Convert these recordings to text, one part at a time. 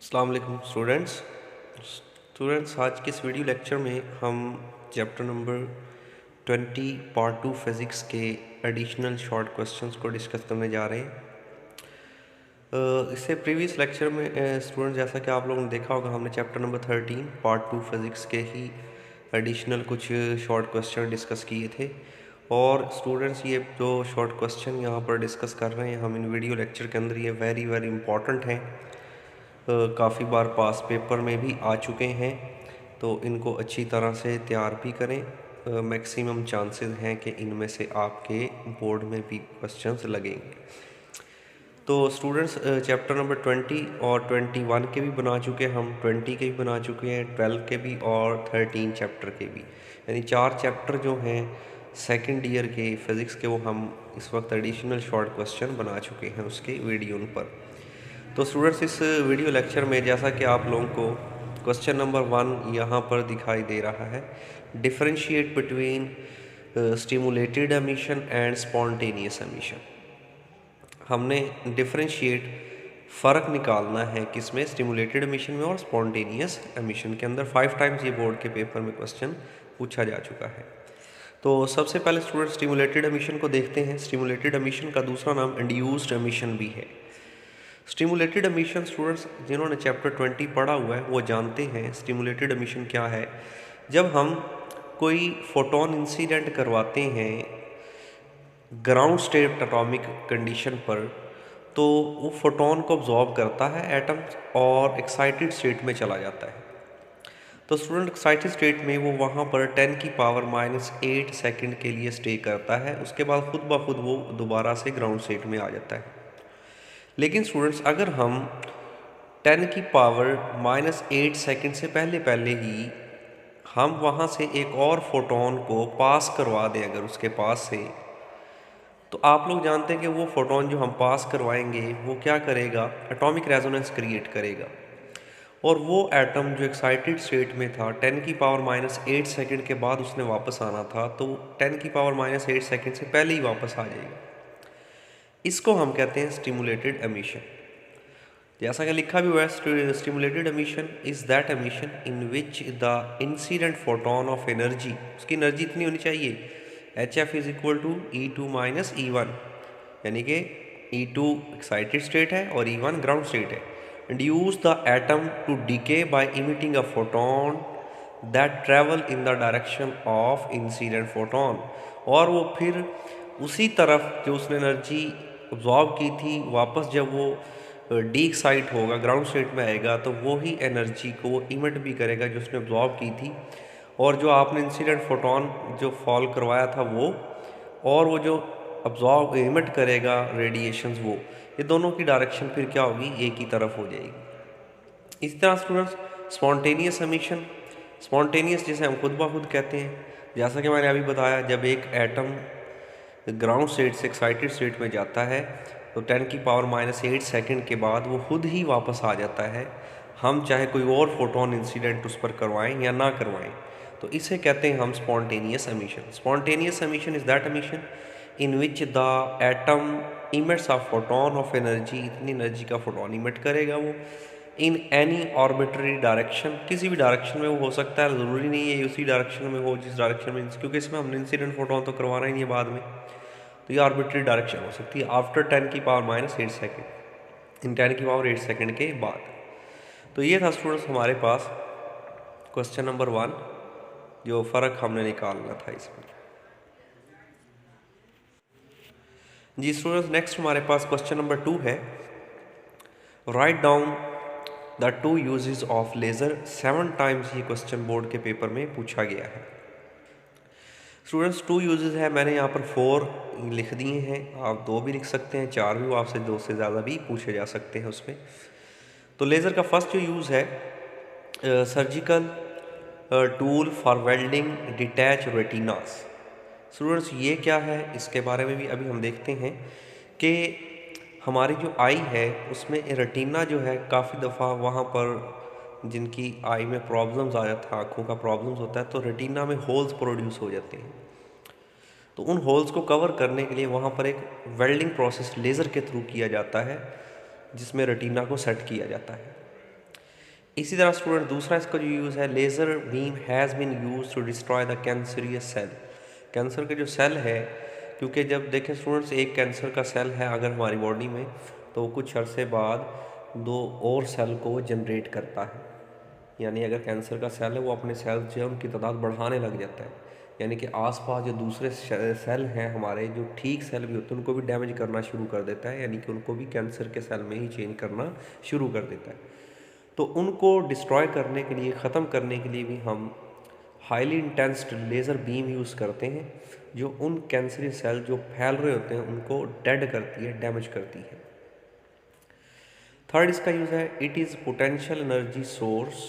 अस्सलाम वालेकुम स्टूडेंट्स आज के इस वीडियो लेक्चर में हम चैप्टर नंबर 20 पार्ट 2 फिज़िक्स के एडिशनल शॉर्ट क्वेश्चंस को डिस्कस करने जा रहे हैं। इससे प्रीवियस लेक्चर में स्टूडेंट्स जैसा कि आप लोगों ने देखा होगा, हमने चैप्टर नंबर 13 पार्ट 2 फिज़िक्स के ही एडिशनल कुछ शॉर्ट क्वेश्चन डिस्कस किए थे। और स्टूडेंट्स ये जो शॉर्ट क्वेश्चन यहाँ पर डिस्कस कर रहे हैं हम इन वीडियो लेक्चर के अंदर, ये वेरी इंपॉर्टेंट हैं। काफ़ी बार पास पेपर में भी आ चुके हैं, तो इनको अच्छी तरह से तैयार भी करें। मैक्सिमम चांसेस हैं कि इनमें से आपके बोर्ड में भी क्वेश्चंस लगेंगे। तो स्टूडेंट्स चैप्टर नंबर 20 और 21 के भी बना चुके हैं, हम 20 के भी बना चुके हैं, 12 के भी और 13 चैप्टर के भी, यानी 4 चैप्टर जो हैं सेकेंड ईयर के फ़िज़िक्स के, वो हम इस वक्त एडिशनल शॉर्ट क्वेश्चन बना चुके हैं उसके वीडियो पर। तो स्टूडेंट्स इस वीडियो लेक्चर में जैसा कि आप लोगों को क्वेश्चन नंबर 1 यहाँ पर दिखाई दे रहा है, differentiate between stimulated emission and spontaneous emission. हमने डिफरेंशिएट फ़र्क निकालना है किसमें, स्टिमुलेटेड एमिशन में और स्पॉन्टेनियस एमिशन के अंदर। 5 टाइम्स ये बोर्ड के पेपर में क्वेश्चन पूछा जा चुका है। तो सबसे पहले स्टूडेंट स्टिमुलेटेड एमिशन को देखते हैं। स्टिमुलेटेड एमिशन का दूसरा नाम इंड्यूस्ड एमिशन भी है। स्टिमुलेटेड एमिशन स्टूडेंट्स जिन्होंने चैप्टर 20 पढ़ा हुआ है वो जानते हैं स्टिमुलेटेड एमिशन क्या है। जब हम कोई फोटोन इंसिडेंट करवाते हैं ग्राउंड स्टेट एटॉमिक कंडीशन पर, तो वो फोटोन को अब्जॉर्ब करता है एटम और एक्साइटेड स्टेट में चला जाता है। तो स्टूडेंट एक्साइटेड स्टेट में वो वहाँ पर 10⁻⁸ सेकंड के लिए स्टे करता है। उसके बाद खुद ब खुद वो दोबारा से ग्राउंड स्टेट में आ जाता है। लेकिन स्टूडेंट्स अगर हम 10⁻⁸ सेकंड से पहले ही हम वहाँ से एक और फोटोन को पास करवा दें अगर उसके पास से, तो आप लोग जानते हैं कि वो फोटोन जो हम पास करवाएंगे वो क्या करेगा, एटॉमिक रेजोनेंस क्रिएट करेगा। और वो एटम जो एक्साइटेड स्टेट में था 10⁻⁸ सेकंड के बाद उसने वापस आना था, तो 10⁻⁸ सेकंड से पहले ही वापस आ जाएगा। इसको हम कहते हैं स्टिमुलेटेड एमिशन। जैसा कि लिखा भी हुआ है, stimulated emission is that emission in which the incident photon of energy, उसकी एनर्जी इतनी होनी चाहिए HF is equal to E2 minus E1, यानी कि E2 एक्साइटेड स्टेट है और E1 ग्राउंड स्टेट है, induce the atom to decay by emitting a photon that travel in the direction of incident photon. और वो फिर उसी तरफ जो उसने एनर्जी अब्जॉर्ब की थी, वापस जब वो डी एक्साइट होगा ग्राउंड स्टेट में आएगा, तो वो ही एनर्जी को इमिट भी करेगा जो उसने अब्जॉर्ब की थी। और जो आपने इंसिडेंट फोटोन जो फॉल करवाया था वो, और वो जो अब्जॉर्ब इमिट करेगा रेडिएशंस, वो ये दोनों की डायरेक्शन फिर क्या होगी, एक ही तरफ हो जाएगी। इस तरह स्टूडेंट्स स्पॉन्टेनियस एमिशन, स्पॉन्टेनियस जिसे हम खुद ब खुद कहते हैं, जैसा कि मैंने अभी बताया, जब एक एटम ग्राउंड स्टेट से एक्साइटेड स्टेट में जाता है तो 10⁻⁸ सेकंड के बाद वो खुद ही वापस आ जाता है, हम चाहे कोई और फोटोन इंसिडेंट उस पर करवाएं या ना करवाएं। तो इसे कहते हैं हम spontaneous emission. Spontaneous emission is that emission in which the atom emits a photon of energy, इतनी एनर्जी का फोटोन इमिट करेगा वो, इन एनी आर्बिट्ररी डायरेक्शन, किसी भी डायरेक्शन में वो हो सकता है, ज़रूरी नहीं है उसी डायरेक्शन में हो जिस डायरेक्शन में, क्योंकि इसमें हमने इंसिडेंट फोटोन तो करवाना ही नहीं है बाद में, तो ये आर्बिट्ररी डायरेक्शन हो सकती है आफ्टर 10⁻⁸ सेकंड, इन 10⁸ सेकंड के बाद। तो ये था स्टूडेंट्स हमारे पास क्वेश्चन नंबर 1, जो फ़र्क हमने निकालना था इसमें। जी स्टूडेंट्स नेक्स्ट हमारे पास क्वेश्चन नंबर 2 है, write down the 2 uses of laser 7 times. ये क्वेश्चन बोर्ड के पेपर में पूछा गया है। स्टूडेंट्स 2 यूजेस है, मैंने यहाँ पर 4 लिख दिए हैं, आप 2 भी लिख सकते हैं, 4 भी, आपसे 2 से ज़्यादा भी पूछे जा सकते हैं उसमें। तो लेज़र का फर्स्ट जो यूज़ है, surgical tool for welding detach retinas. Students ये क्या है, इसके बारे में भी अभी हम देखते हैं कि हमारी जो आई है उसमें रेटिना जो है, काफ़ी दफ़ा वहाँ पर जिनकी आई में प्रॉब्लम्स आ जाता है, आँखों का प्रॉब्लम्स होता है, तो रेटिना में होल्स प्रोड्यूस हो जाते हैं। तो उन होल्स को कवर करने के लिए वहाँ पर एक वेल्डिंग प्रोसेस लेज़र के थ्रू किया जाता है, जिसमें रेटिना को सेट किया जाता है। इसी तरह स्टूडेंट दूसरा इसका जो यूज़ है, laser beam has been use to destroy the cancerous cell. Cancer के जो सेल है, क्योंकि जब देखें स्टूडेंट्स एक कैंसर का सेल है अगर हमारी बॉडी में, तो वो कुछ अरसे बाद 2 और सेल को जनरेट करता है। यानी अगर कैंसर का सेल है वो अपने सेल जो है उनकी तादाद बढ़ाने लग जाता है, यानी कि आसपास जो दूसरे सेल हैं हमारे, जो ठीक सेल भी होते हैं, उनको भी डैमेज करना शुरू कर देता है, यानी कि उनको भी कैंसर के सेल में ही चेंज करना शुरू कर देता है। तो उनको डिस्ट्रॉय करने के लिए, ख़त्म करने के लिए भी हम हाईली इंटेंस्ड लेज़र बीम यूज़ करते हैं, जो उन कैंसरी सेल जो फैल रहे होते हैं उनको डेड करती है, डैमेज करती है। थर्ड इसका यूज़ है, it is potential energy source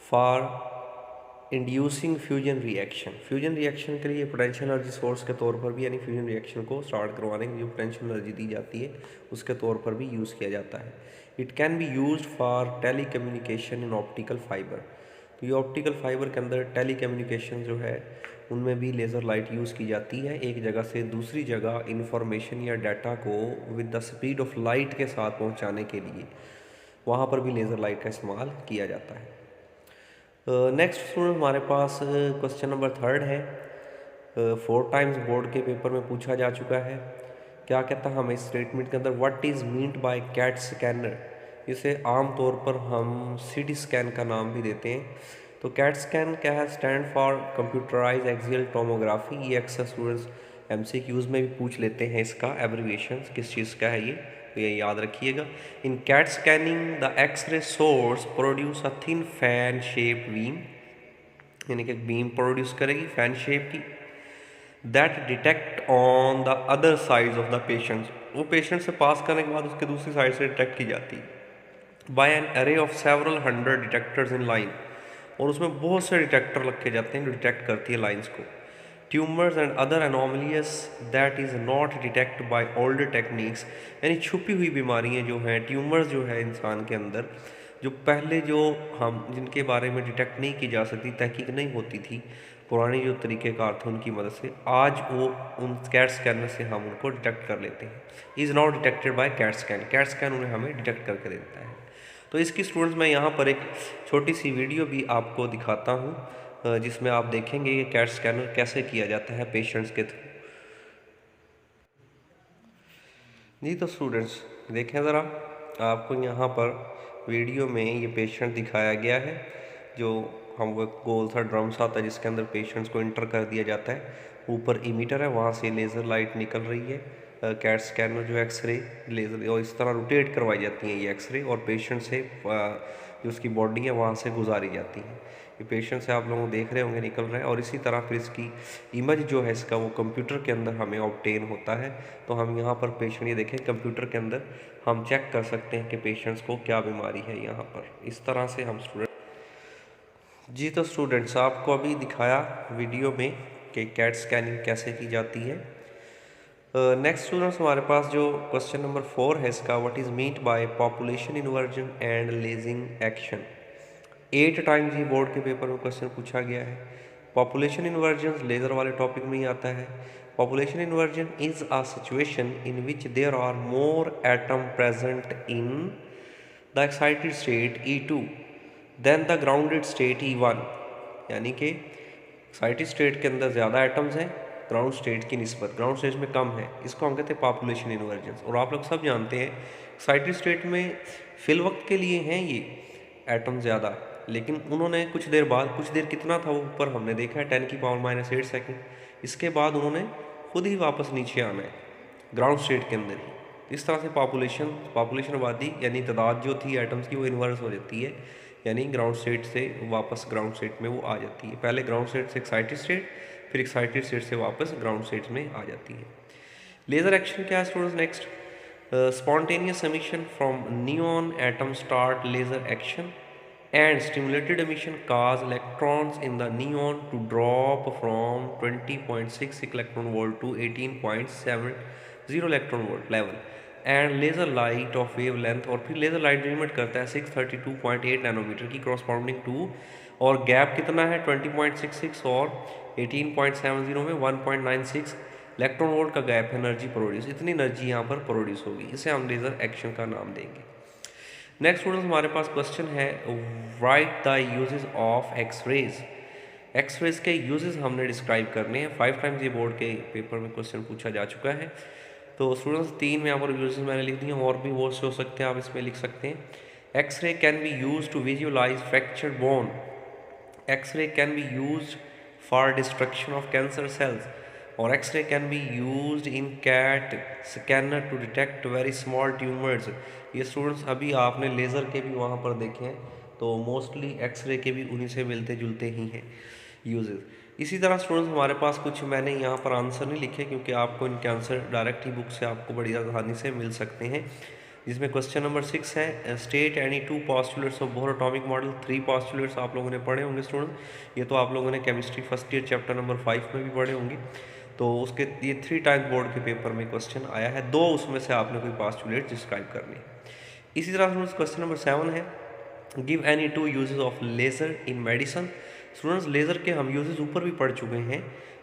for inducing fusion reaction. Fusion reaction के लिए पोटेंशियल एनर्जी सोर्स के तौर पर भी, यानी फ्यूजन रिएक्शन को स्टार्ट करवाने के लिए पोटेंशियल एनर्जी दी जाती है, उसके तौर पर भी यूज़ किया जाता है। It can be use for telecommunication in optical fibre. तो ये ऑप्टिकल फाइबर के अंदर टेली कम्युनिकेशन जो है उनमें भी लेज़र लाइट यूज़ की जाती है, एक जगह से दूसरी जगह इंफॉर्मेशन या डाटा को with the speed of light के साथ पहुंचाने के लिए वहाँ पर भी लेज़र लाइट का इस्तेमाल किया जाता है। नेक्स्ट स्टूडेंट हमारे पास क्वेश्चन नंबर 3 है, 4 टाइम्स बोर्ड के पेपर में पूछा जा चुका है। क्या कहता है हमें इस स्टेटमेंट के अंदर, what is meant by CAT scanner. इसे आम तौर पर हम सीटी स्कैन का नाम भी देते हैं। तो कैट स्कैन क्या है, stand for computerised axial tomography. ये अक्सर स्टूडेंट्स एमसीक्यूज़ में भी पूछ लेते हैं इसका एब्रीविएशन किस चीज़ का है ये, तो ये याद रखिएगा। In CAT scanning the x-ray source produce a thin fan shape beam, यानी कि बीम प्रोड्यूस करेगी फैन शेप की, that detect on the other side of the patient. वो पेशेंट से पास करने के बाद उसके दूसरी साइड से डिटेक्ट की जाती है बाय एन अरे of several 100 detectors in line. और उसमें बहुत से डिटेक्टर रखे जाते हैं जो डिटेक्ट करती है लाइंस को। Tumours and other anomalies that is not detect by older techniques, यानी छुपी हुई बीमारियां जो हैं, ट्यूमर्स जो है इंसान के अंदर, जो पहले जो हम जिनके बारे में डिटेक्ट नहीं की जा सकती, तहकीक नहीं होती थी, पुराने जो तरीक़ेकार थे उनकी मदद से, आज वो उन कैट स्कैनर से हम उनको डिटेक्ट कर लेते हैं। Is not detected by CAT scan, CAT scan उन्हें हमें डिटेक्ट करके देता है। तो इसकी स्टूडेंट्स मैं यहाँ पर एक छोटी सी वीडियो भी आपको दिखाता हूँ, जिसमें आप देखेंगे कि कैट स्कैनर कैसे किया जाता है पेशेंट्स के थ्रू। जी तो स्टूडेंट्स देखें ज़रा, आपको यहाँ पर वीडियो में ये पेशेंट दिखाया गया है, जो हम वो गोल सा ड्रम सा आता है जिसके अंदर पेशेंट्स को इंटर कर दिया जाता है। ऊपर इमीटर है, वहाँ से लेज़र लाइट निकल रही है। कैट स्कैनर जो एक्सरे लेज़र और इस तरह रोटेट करवाई जाती हैं ये एक्सरे, और पेशेंट से जो उसकी बॉडी है वहाँ से गुजारी जाती है। ये पेशेंट से आप लोग देख रहे होंगे निकल रहा है, और इसी तरह फिर इसकी इमेज जो है इसका वो कंप्यूटर के अंदर हमें ऑब्टेन होता है। तो हम यहाँ पर पेशेंट, ये देखें कंप्यूटर के अंदर हम चेक कर सकते हैं कि पेशेंट्स को क्या बीमारी है यहाँ पर। इस तरह से हम स्टूडेंट जी तो स्टूडेंट्स आपको अभी दिखाया वीडियो में कि कैट स्कैनिंग कैसे की जाती है। नेक्स्ट स्टूडेंट्स हमारे पास जो क्वेश्चन नंबर 4 है इसका, what is meant by population inversion and lasing action. 8 times ये बोर्ड के पेपर में क्वेश्चन पूछा गया है। पॉपुलेशन इन्वर्जन लेज़र वाले टॉपिक में ही आता है। Population inversion is a situation in which there are more atom present in the excited state E2 then the grounded state E1, यानी कि एक्साइटेड स्टेट के अंदर ज़्यादा एटम्स हैं ग्राउंड स्टेट की निस्बत, ग्राउंड स्टेट में कम है। इसको हम कहते हैं पॉपुलेशन इन्वर्जन। और आप लोग सब जानते हैं एक्साइटेड स्टेट में फिल वक्त के लिए हैं ये एटम ज़्यादा, लेकिन उन्होंने कुछ देर बाद, कुछ देर कितना था वो ऊपर हमने देखा है 10⁻⁸ सेकेंड, इसके बाद उन्होंने खुद ही वापस नीचे आना है ग्राउंड स्टेट के अंदर ही। इस तरह से पॉपुलेशन आबादी यानी तादाद जो थी एटम्स की वो इन्वर्स हो जाती है, यानी ग्राउंड स्टेट से वापस ग्राउंड स्टेट में वो आ जाती है। पहले ग्राउंड स्टेट से एक्साइटेड स्टेट, फिर एक्साइटेड स्टेट से वापस ग्राउंड स्टेट में आ जाती है। लेज़र एक्शन क्या है students next, spontaneous emission from neon atom start laser action and stimulated emission cause electrons in the neon to drop from 20.66 electron volt to 18.70 electron volt level and laser light of wavelength, और फिर laser light जो emit करता है 632.8 nanometre की corresponding to, और gap कितना है 20.66 और 18.70 में 1.96 इलेक्ट्रॉन वोल्ट का गैप है एनर्जी प्रोड्यूस, इतनी एनर्जी यहाँ पर प्रोड्यूस होगी, इसे हम लेज़र एक्शन का नाम देंगे। नेक्स्ट स्टूडेंट्स हमारे पास क्वेश्चन है, write the uses of X-rays. X-rays के यूजेस हमने डिस्क्राइब करने हैं। 5 टाइम्स ये बोर्ड के पेपर में क्वेश्चन पूछा जा चुका है। तो स्टूडेंट्स 3 में यहाँ पर यूजेस मैंने लिख दिए, और भी बहुत से हो सकते हैं, आप इसमें लिख सकते हैं। X-ray can be use to visualise fractured bone. X-ray can be use for destruction of cancer cells, और x-ray can be used in CAT scanner to detect very small tumours. ये स्टूडेंट्स अभी आपने लेज़र के भी वहाँ पर देखे हैं, तो मोस्टली एक्सरे के भी उन्हीं से मिलते जुलते ही हैं यूजेस। इसी तरह स्टूडेंट्स हमारे पास कुछ मैंने यहाँ पर आंसर नहीं लिखे, क्योंकि आपको इनके आंसर डायरेक्ट ही बुक से आपको बड़ी आसानी से मिल सकते हैं। जिसमें क्वेश्चन नंबर 6 है, state any 2 postulates of Bohr atomic model. 3 postulates आप लोगों ने पढ़े होंगे स्टूडेंट, ये तो आप लोगों ने chemistry first year chapter number 5 में भी पढ़े होंगे। तो उसके ये 3 टाइम्स बोर्ड के पेपर में क्वेश्चन आया है, 2 उसमें से आपने कोई पॉस्टुलेट डिस्क्राइब करनी है। इसी तरह स्टूडेंट्स क्वेश्चन नंबर 7 है, give any 2 uses of laser in medicine. Students laser के हम यूजेस ऊपर भी पढ़ चुके हैं,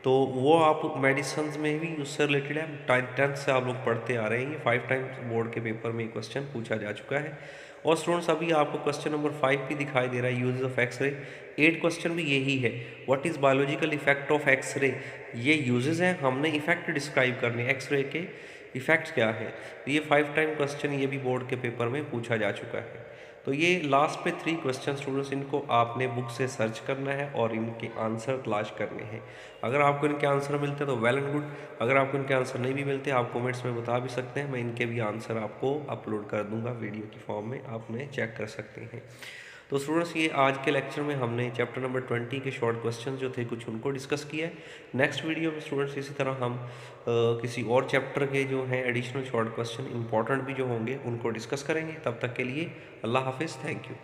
तो वो आप मेडिसिन में भी उससे रिलेटेड है, 10th से आप लोग पढ़ते आ रहे हैं। ये 5 टाइम्स बोर्ड के पेपर में क्वेश्चन पूछा जा चुका है। और स्टूडेंट्स अभी आपको क्वेश्चन नंबर 5 भी दिखाई दे रहा है, यूजेस ऑफ एक्सरे। 8 क्वेश्चन भी यही है, what is biological effect of X-ray. ये यूजेस हैं, हमने इफेक्ट डिस्क्राइब करने, एक्सरे के इफेक्ट्स क्या है। ये 5 टाइम क्वेश्चन ये भी बोर्ड के पेपर में पूछा जा चुका है। तो ये लास्ट पे 3 क्वेश्चन स्टूडेंट्स, इनको आपने बुक से सर्च करना है और इनके आंसर तलाश करने हैं। अगर आपको इनके आंसर मिलते हैं तो वेल एंड गुड, अगर आपको इनके आंसर नहीं भी मिलते आप कमेंट्स में बता भी सकते हैं, मैं इनके भी आंसर आपको अपलोड कर दूंगा वीडियो की फॉर्म में, आप उन्हें चेक कर सकते हैं। तो स्टूडेंट्स ये आज के लेक्चर में हमने चैप्टर नंबर 20 के शॉर्ट क्वेश्चन जो थे कुछ उनको डिस्कस किया है। नेक्स्ट वीडियो में स्टूडेंट्स इसी तरह हम किसी और चैप्टर के जो हैं एडिशनल शॉर्ट क्वेश्चन इंपॉर्टेंट भी जो होंगे उनको डिस्कस करेंगे। तब तक के लिए अल्लाह हाफिज़, थैंक यू।